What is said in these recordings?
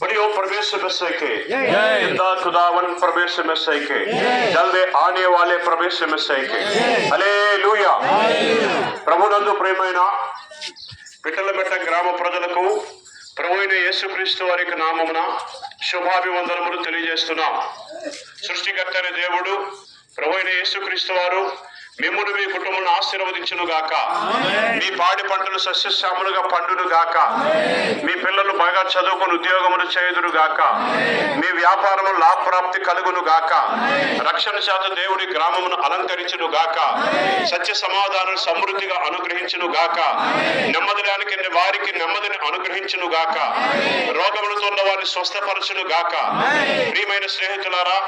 बढ़ियो प्रवेश मसीह के जिंदा खुदावन प्रवेश मसीह के जल्दी आने वाले प्रवेश मसीह के హల్లెలూయా ప్రభునందు ప్రియమైన పిట్టలమెట్ట గ్రామ ప్రజలకు ప్రభువైన యేసుక్రీస్తు వారి నామమున శుభాభివందనములు తెలియజేస్తున్నాం. సృష్టికర్త అయిన దేవుడు ప్రభువైన యేసుక్రీస్తు వారు మిమ్మును మీ కుటుంబాన్ని ఆశీర్వదించును గాక. మీ పాడి పంటలు సస్యశ్యామలుగా పండును గాక. మీ పిల్లలు బాగా చదువుకుని ఉద్యోగములు చేయుదురు గాక. మీ వ్యాపారము లాభప్రాప్తి కలుగును గాక. రక్షణ చేత దేవుడి గ్రామమును అలంకరించును గాక. సత్య సమాధానం సమృద్ధిగా అనుగ్రహించును గాక. నెమ్మది లేని వారికి నెమ్మదిని అనుగ్రహించును గాక. రోగములతో ఉన్న వారిని స్వస్థపరచును గాక. ప్రియమైన స్నేహితులారా,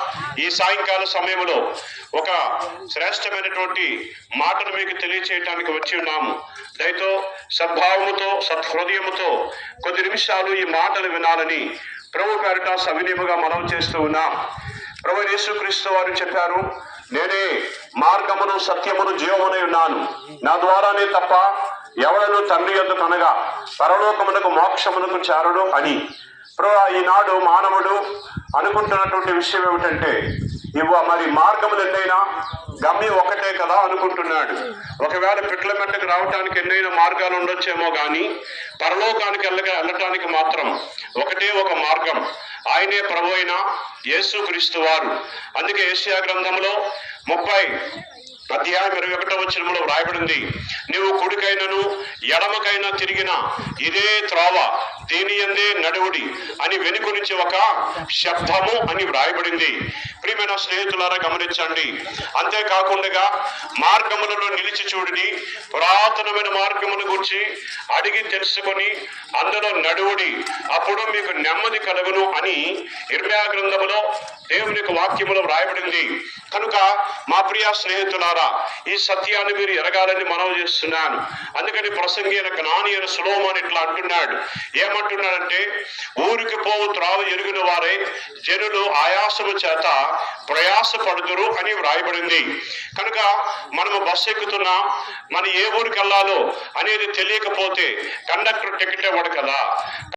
ఈ సాయంకాల సమయంలో ఒక శ్రేష్టమైనటువంటి మాటను మీకు తెలియచేయటానికి వచ్చి ఉన్నాము. దయతో సద్భావముతో సత్హృదయముతో కొద్ది నిమిషాలు ఈ మాటలు వినాలని ప్రభు పేరిట సవినీయముగా మనవి చేస్తూ ఉన్నాం. ప్రభు యేసుక్రీస్తు వారు చెప్పారు, నేనే మార్గమును సత్యమును జీవమునై ఉన్నాను. నా ద్వారానే తప్ప ఎవడను తండ్రి యొద్దకు అనగా పరలోకమునకు మోక్షమునకు చేరడు అని. ఈనాడు మానవుడు అనుకుంటున్నటువంటి విషయం ఏమిటంటే, మరి మార్గములు ఎన్నైనా గమ్యం ఒకటే కదా అనుకుంటున్నాడు. ఒకవేళ పిట్లమెట్టకు రావటానికి ఎన్నైనా మార్గాలు ఉండొచ్చేమో కానీ పరలోకానికి వెళ్ళటానికి మాత్రం ఒకటే ఒక మార్గం. ఆయనే ప్రభు అయిన యేసుక్రీస్తు వారు. అందుకే యెషయా గ్రంథంలో 30:21 వ్రాయబడింది, నీవు కుడికైనను ఎడమకైనా తిరిగిన ఇదే త్రోవ, దీని యందే నడువుడి అని వెనుక నుంచి ఒక శబ్దము అని వ్రాయబడింది. ప్రియమైన స్నేహితులారా గమనించండి. అంతేకాకుండా మార్గములలో నిలిచి చూడిని, పురాతనమైన మార్గమును గురించి అడిగి తెలుసుకొని అందులో నడువుడి, అప్పుడు మీకు నెమ్మది కలుగును అని ఇర్మియా గ్రంథములో దేవుని యొక్క వాక్యములో వ్రాయబడింది. కనుక మా ప్రియ స్నేహితులారా, ఈ సత్యాన్ని మీరు ఎరగాలని మనవి చేస్తున్నాను. అందుకని ప్రసంగి అయిన జ్ఞాని అయిన సొలొమోను ఇట్లా అంటున్నాడు. ఏమంటున్నాడంటే, ఊరికి పోవు త్రావు ఎరిగిన వారే జనులు ఆయాసము చేత ప్రయాస పడుదురు అని వ్రాయబడింది. కనుక మనము బస్సు ఎక్కుతున్నాం, మన ఏ ఊరికి వెళ్ళాలో అనేది తెలియకపోతే కండక్టర్ టికెట్ ఇవ్వడు కదా.